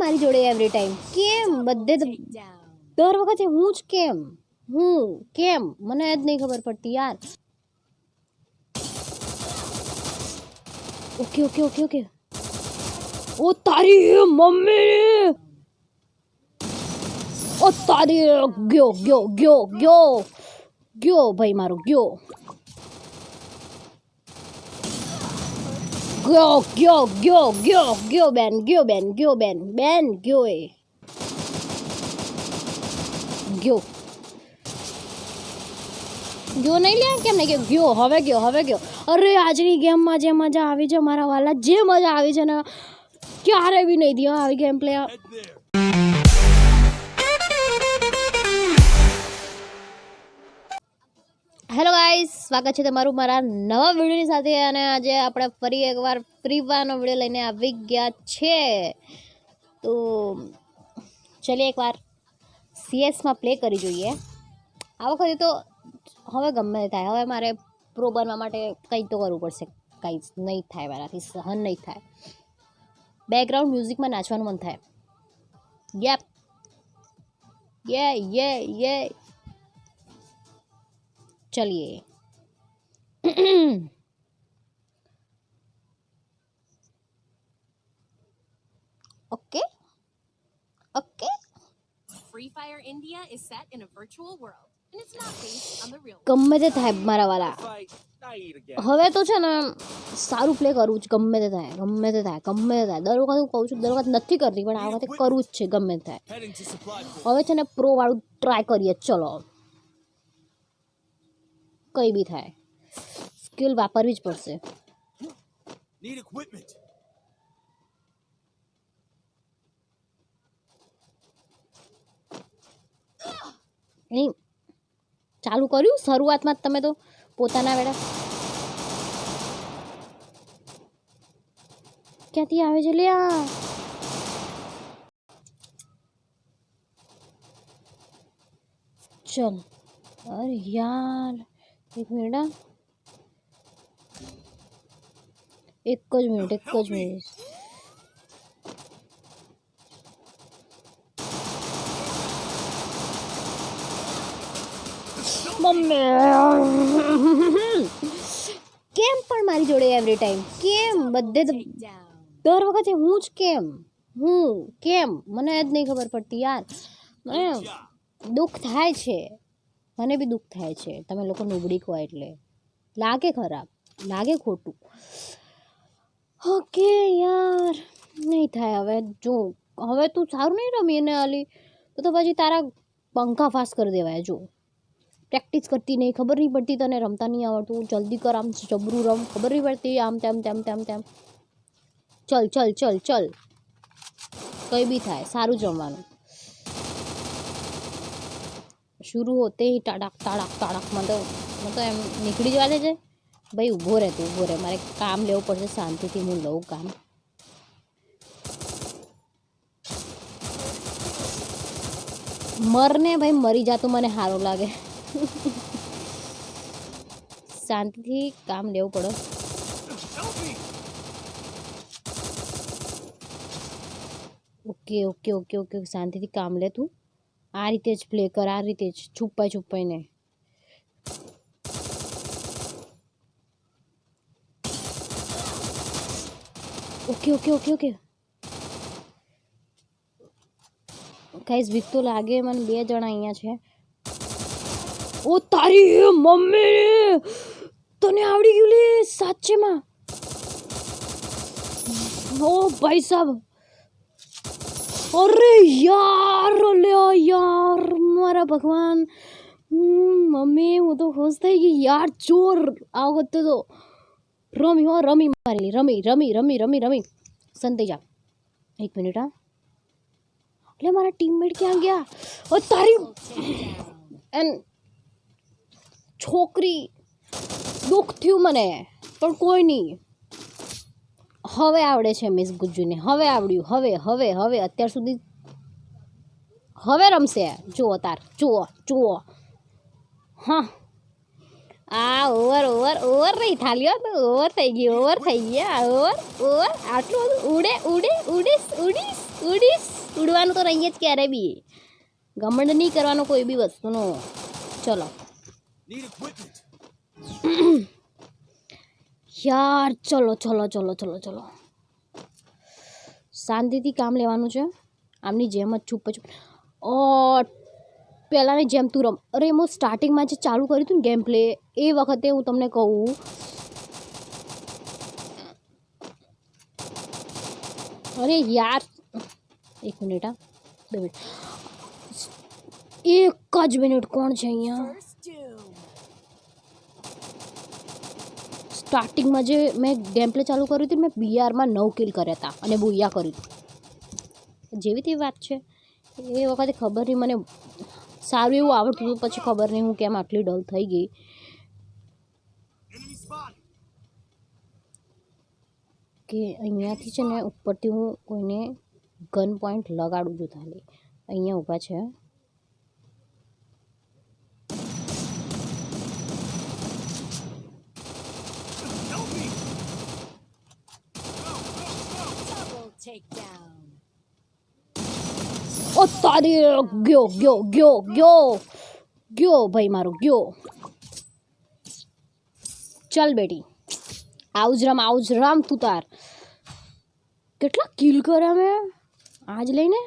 મારી જોડે every time? કેમ બધે દર વખતે હું જ કેમ મને જ નહીં ખબર પડતી યાર. ઓકે. ઓ તારી મમ્મી, ઓ તારી ગયો ભાઈ મારો ગયો બેન ગયો એ ગયો નહીં લે કેમ નહીં ગયો હવે ગયો. અરે આજની ગેમમાં જે મજા આવી છે મારા વાલા, જે મજા આવી છે ને ક્યારે બી નહીં દી આવી ગેમ પ્લે. હેલો ગાઈસ, સ્વાગત છે તમારું મારા નવા વિડીયોની સાથે. અને આજે આપણે ફરી એકવાર ફ્રી ફાયરનો વિડીયો લઈને આવી ગયા છે. તો ચલીએ એકવાર CS માં પ્લે કરી જોઈએ. આ વખતે તો હવે ગમે થાય, હવે મારે પ્રો બનવા માટે કંઈ તો કરવું પડશે. કંઈ જ નહીં થાય મારાથી, સહન નહીં થાય. બેકગ્રાઉન્ડ મ્યુઝિકમાં નાચવાનું મન થાય. યે चलिए. Okay. Free Fire India is set in a virtual world and it's not based on the real world. ગમે તે થાય મારા વાલા, હવે તો છે ને સારું પ્લે કરવું જ. ગમે તે થાય. દર વખત હું કહું છું, દર વખત નથી કરતી, પણ આ વખતે કરવું જ છે ગમે તે થાય. હવે છે ને પ્રો વાળું ટ્રાય કરીએ. ચલો, કઈ બી થાય, સ્કિલ વાપરવી જ પડશે. નહીં ચાલુ કર્યું શરૂઆતમાં જ તમે તો પોતાના વેડા. ક્યાંથી આવે છે લ્યા? ચલ, અરે યાર એક મિનિટ. એક જ મિનિટ. મમ્મી કેમ પણ મારી જોડે એવરી ટાઈમ? કેમ બધે દર વખતે હું જ કેમ મને જ નહીં ખબર પડતી યાર. મને દુઃખ થાય છે, મને બી દુઃખ થાય છે. તમે લોકો નબળી કહો એટલે લાગે ખરાબ, લાગે ખોટું. ઓકે યાર, નહીં થાય હવે. જો હવે તું સારું નહીં રમી એને આલી તો પછી તારા પંખા ફાસ કરી દેવાય. જો પ્રેક્ટિસ કરતી નહીં, ખબર નહીં પડતી તને, રમતા નહીં આવડતું. જલ્દી કર, આમ જબરું રમ, ખબર નહીં પડતી આમ તેમ. ચલ કંઈ બી થાય, સારું જ રમવાનું. शुरू होते ही ताड़क मतलब એમ નીકળી જવા દે છે ભાઈ. ઊભો રહે, મારે કામ લેવું પડશે શાંતિથી. હું લઉં કામ. મરને ભાઈ, મરી જાતું મને સારું લાગે. શાંતિથી કામ લેવું પડે. ઓકે શાંતિથી કામ લે તું. આ રીતે જ પ્લે કર, આ રીતે જ છુપાઈને. ઓકે ગાઈસ, બીક તો લાગે મને. 2 જણા અહીંયા છે. ઓ તારી મમ્મી, તને આવડી ગયું લે સાચેમાં? ઓ ભાઈ સાહેબ, અરે યાર મારા ભગવાન. મમ્મી હું તો ખુશ થઈ ગઈ યાર. જોર આ વખતે તો રમી મારેલી. રમી સંતાઈ જા. એક મિનિટ. એટલે મારા ટીમમેટ ક્યાં ગયા? ઓ તારી છોકરી, દુઃખ થયું મને, પણ કોઈ નહીં. હવે આવડે છે મિસ ગુજ્જુને, હવે આવડ્યું. હવે અત્યાર સુધી હવે રમશે. જુઓ. હા, આ ઓવર ઓવર ઓવર નહીં થાલ્યો તો ઓવર થઈ ગઈ ઓવર થઈ ગયા ઓવર ઓવર આટલું બધું ઉડે ઉડે ઉડીશ ઉડીશ ઉડીશ ઉડવાનું તો નહીં જ ક્યારે બી ઘમંડ નહીં કરવાનો કોઈ બી વસ્તુનો ચલો Need equipment. યાર ચલો ચલો ચલો ચલો ચલો શાંતિથી કામ લેવાનું છે આમની જેમ જ ચૂપ ચૂપ ઓ પહેલાંની જેમ તું રમ અરે હું સ્ટાર્ટિંગમાં જે ચાલુ કર્યું હતું ને ગેમ પ્લે એ વખતે હું તમને કહું અરે યાર એક મિનિટ હા 2 મિનિટ એક જ મિનિટ કોણ છે અહીંયા First doom. સ્ટાર્ટિંગમાં જે મેં ગેમ પ્લે ચાલુ કર્યું હતું મેં બીઆરમાં 9 કિલ કર્યા હતા અને બુયા કર્યું હતું જેવી તેવી વાત છે એ વખતે ખબર નહીં મને સારું એવું આવડતું હતું પછી ખબર નહીં હું કેમ આટલી ડલ થઈ ગઈ Enemy spotted. કે અહીંયાથી છે ને ઉપરથી હું કોઈને ગન પોઈન્ટ લગાડું છું ખાલી અહીંયા ઊભા છે Help me. Double takedown. ઓ તારી ગયો ગયો ગયો ગયો ગયો ભાઈ મારો ગયો ચાલ બેટી આવું જ રામ તું તાર કેટલા કિલ કર્યા મેં આજ લઈને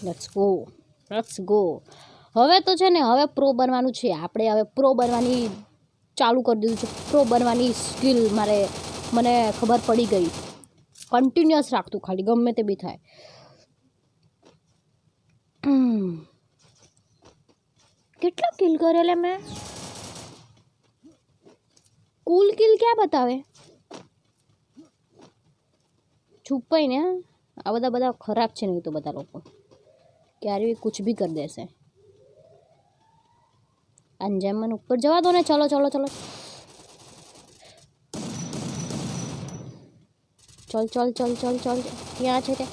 લેટ્સ ગો હવે તો છે ને હવે પ્રો બનવાનું છે આપણે હવે પ્રો બનવાની ચાલુ કરી દીધું છે પ્રો બનવાની સ્કિલ મને ખબર પડી ગઈ કન્ટિન્યુઅસ રાખતું ખાલી ગમે તે બી થાય કેટલા કિલ કરેલા મેં કુલ કિલ ક્યાં બતાવે છુપાઈ ને આ બધા ખરાબ છે નહીં તો બધા લોકો ક્યારે બી કુછ ભી કરી દેશે અંજામન ઉપર જવા દો ને ચલો ચલો ચલો ચલ ચલ ચલ ચલ ચલ ક્યાં છે તે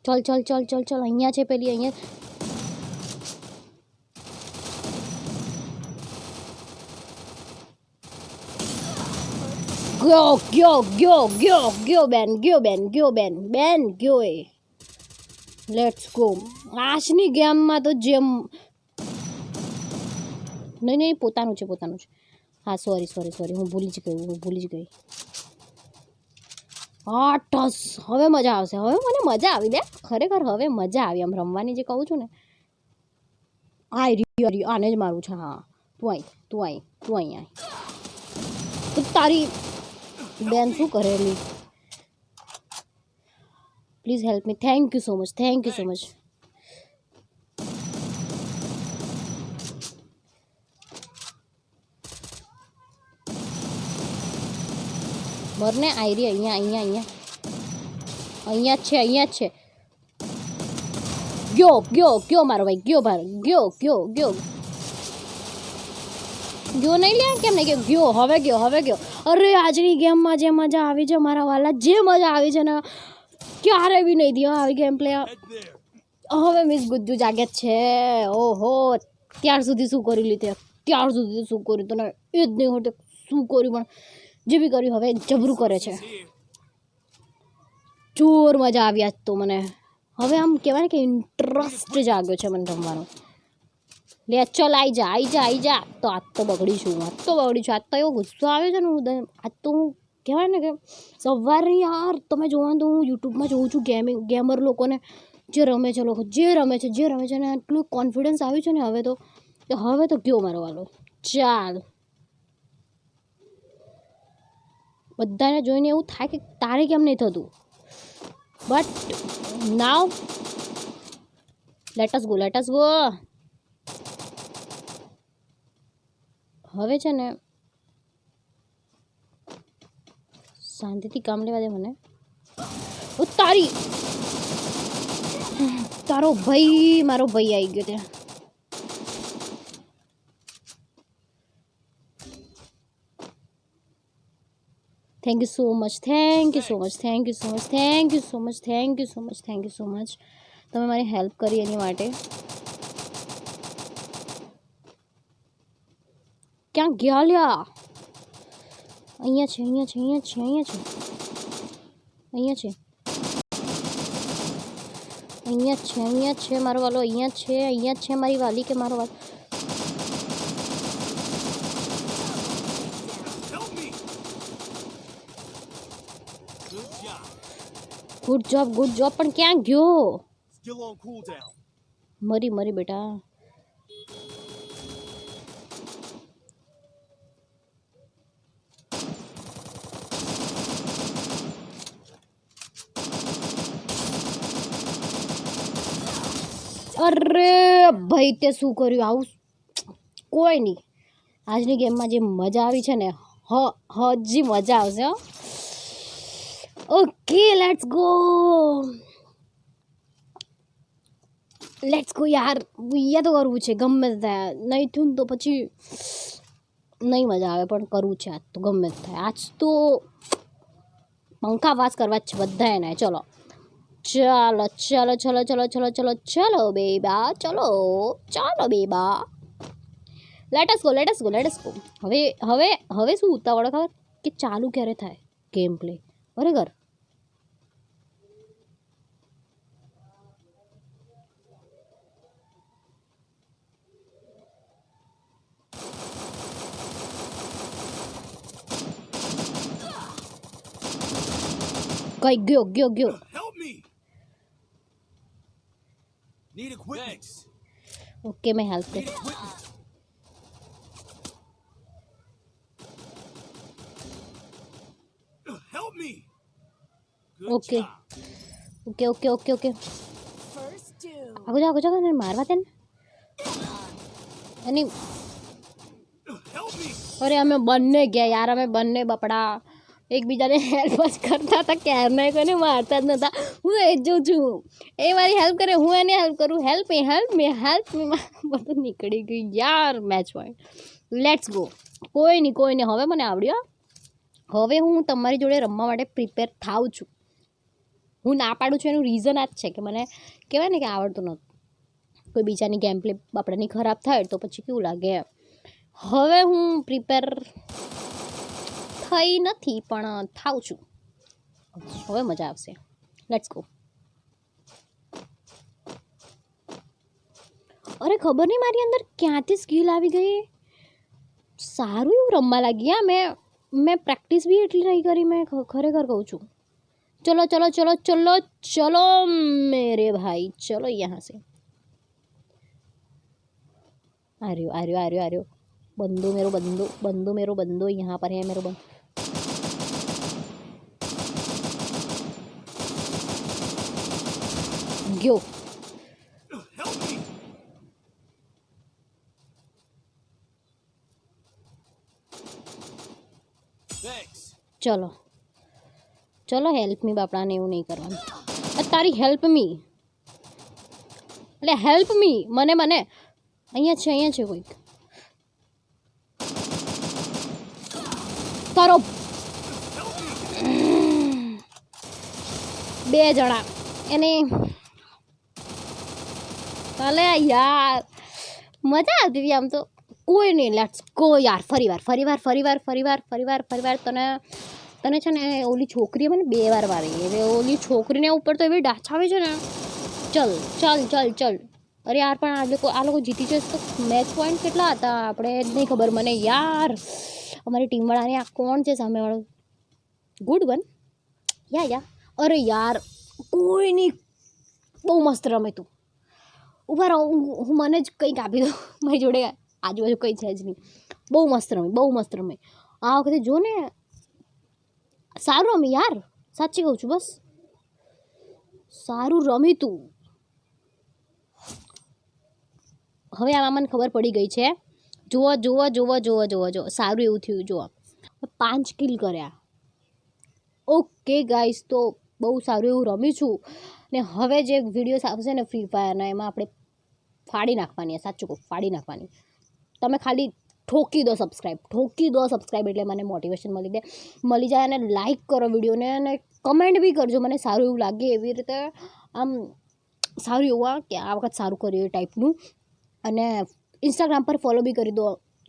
चल चल चल चल चल અહીંયા છે પેલી અહીંયા ગયો ગયો ગયો ગયો ગયો બેન ગયો એ લેટ્સ ગો આજની ગેમમાં તો જેમ નહીં પોતાનું છે હા સોરી હું ભૂલી જ ગઈ હા ટસ હવે મજા આવશે હવે મને મજા આવી બે ખરેખર હવે મજા આવી આમ રમવાની જે કહું છું ને આને જ મારું છે હા તું અહીં તો તારી બેન શું કરેલી please help me thank you so much મરને આયરી અહીંયા જ છે ગયો મારો ભાઈ ગયો નહીં લે કેમ નહીં ગયો હવે ગયો અરે આજની ગેમમાં જે મજા આવી છે મારા વાલા જે મજા આવી છે ને ક્યારે બી નહીં દી આવી ગેમ પ્લે Head there. હવે મિસ ગુજ્જુ જાગે જ છે ઓહો ત્યાર સુધી શું કરી લીધે શું કર્યું તને એ જ નહીં હોતું શું કર્યું પણ જે બી કર્યું હવે જબરું કરે છે Here. જોર મજા આવી આજ તો મને હવે આમ કહેવાય ને કે ઇન્ટરેસ્ટ જાગ્યો છે મને રમવાનો લે ચલ આવી જા તો આજ તો બગડીશું આજ તો એવો ગુસ્સો આવ્યો છે ને આજ તો હું કહેવાય ને કે સવારે યાર તમે જોવાનું તો હું યુટ્યુબમાં જોઉં છું ગેમર લોકોને જે રમે છે ને આટલું કોન્ફિડન્સ આવ્યું છે ને હવે તો ગયો મારો વાલો ચાલ બધાને જોઈને એવું થાય કે તારે કેમ નહીં થતું but now let us go હવે છે ને શાંતિથી કામ લેવા દે મને ઓ તારો ભાઈ મારો ભાઈ આવી ગયો ત્યાં thank you so much, thank you so much, thank you so much, thank you so much, thank you so much, thank you so much. તમે મારી હેલ્પ કરી એની માટે. ક્યાં ગયા લ્યા? અહીંયા છે, અહીંયા છે, અહીંયા છે, અહીંયા છે, અહીંયા છે, અહીંયા છે, અહીંયા છે મારો વાલો, અહીંયા છે, અહીંયા છે મારી વાલી કે મારો વાલો. Help me! Good job. Good job પણ ક્યાં ગયો? Still on cooldown. મરી બેટા. અરે ભાઈ તે શું કર્યું આવું? કોઈ નહીં, આજની ગેમમાં જે મજા આવી છે ને હજી મજા આવશે. ઓકે લેટ્સ ગો યાર. યા તો કરવું છે ગમે તે થાય, નહીં થયું ને તો પછી નહીં મજા આવે, પણ કરવું છે આજ તો ગમે તે થાય. આજ તો પંખા વાસ કરવા જ છે બધા એને. ચલો ચલો ચલો ચલો ચલો ચલો ચલો ચલો બેબા, ચલો ચાલો બેબા, લેટસ ગો. હવે શું ઉતાવળ ખબર કે ચાલુ ક્યારે થાય ગેમ પ્લે? બરાબર. કઈ ગયો. Help me! Need equipment. Okay મેં હેલ્પ કરી. Need equipment. Help me! Good Okay. job. Okay. First doom. આગળ જાઓ ને મારવા તેને એની. Help me! અરે અમે બંને ગયા યાર, અમે બંને બપડા એકબીજાને હેલ્પ જ કરતા હતા, ક્યારના કોઈને મારતા જ નહોતા. હું એ જ જોઉં છું, એ મારી હેલ્પ કરે, હું એને હેલ્પ કરું. હેલ્પ મી બધું નીકળી ગયું યાર. Match point. Let's go. કોઈ નહીં હવે મને આવડ્યો. હવે હું તમારી જોડે રમવા માટે પ્રિપેર થાઉં છું. હું ના પાડું છું એનું રીઝન આ જ છે કે મને કહેવાય ને કે આવડતું નહોતું. કોઈ બીજાની ગેમ પ્લે આપણાની ખરાબ થાય તો પછી કેવું લાગે. હવે હું પ્રિપેર થઈ નથી પણ થાઉં છું. હવે મજા આવશે. Let's go. અરે ખબર નહીં મારી અંદર ક્યાંથી સ્કિલ આવી ગઈ. સારું એવું રમવા લાગી. હા મેં પ્રેક્ટિસ બી એટલી નહીં કરી. મેં ખરેખર કહું છું. ચલો ચલો ચલો ચલો ચલો મેરે ભાઈ, ચલો यहाँ से. आ रही हो. बंदो मेरो बंदो यहाँ पर है मेरो बंदो. गयो. Help me! Thanks. ચલો હેલ્પ મી. બાપડાને એવું નહીં કરવાનું. તારી હેલ્પ મી એટલે હેલ્પ મી મને અહીંયા છે કોઈક. કરો 2 જણા એને. ચાલે યાર, મજા આવતી હતી આમ તો. કોઈ નહીં, લેટ્સ ગો યાર. ફરીવાર તને છે ને ઓલી છોકરીએ મને 2 વાર મારી. એટલે ઓલી છોકરીને ઉપર તો એવી ડાછાવે છે ને. ચલ. અરે યાર પણ આ લોકો જીતી જશે તો મેચ પોઈન્ટ કેટલા હતા આપણે જ નહીં ખબર મને યાર. અમારી ટીમવાળાને આ કોણ છે સામેવાળો? Good one. યા. અરે યાર કોઈ નહીં, બહુ મસ્ત રમે તું. ઉભા રહો, હું મને જ કંઈક આપી દઉં. મારી જોડે આજુબાજુ કંઈ છે જ નહીં. બહુ મસ્ત રમે. આ વખતે જો ને સારું રમી યાર, સાચી કહું છું. બસ સારું રમી તું. હવે આમાં મને ખબર પડી ગઈ છે. જુઓ સારું એવું થયું. જુઓ 5 કિલ કર્યા. ઓકે ગાઈસ, તો બહુ સારું એવું રમી છું. ને હવે જે વિડીયોઝ આવશે ને ફ્રી ફાયરના, એમાં આપણે ફાડી નાખવાની. સાચું કહું, ફાડી નાખવાની. તમે ખાલી ઠોકી દો સબસ્ક્રાઈબ એટલે મને મોટિવેશન મળી જાય અને લાઈક કરો વિડીયોને અને કમેન્ટ બી કરજો મને સારું એવું લાગે એવી રીતે આમ સારું એવું કે આ વખત સારું કર્યું એ ટાઈપનું અને ઇન્સ્ટાગ્રામ પર ફોલો બી કરી દો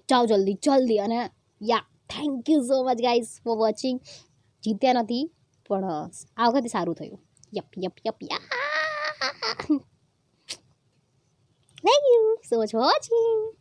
જાઓ જલ્દી અને yeah thank you so much guys for watching જીત્યા નથી પણ આ વખતે સારું થયું yup yeah thank you so much for watching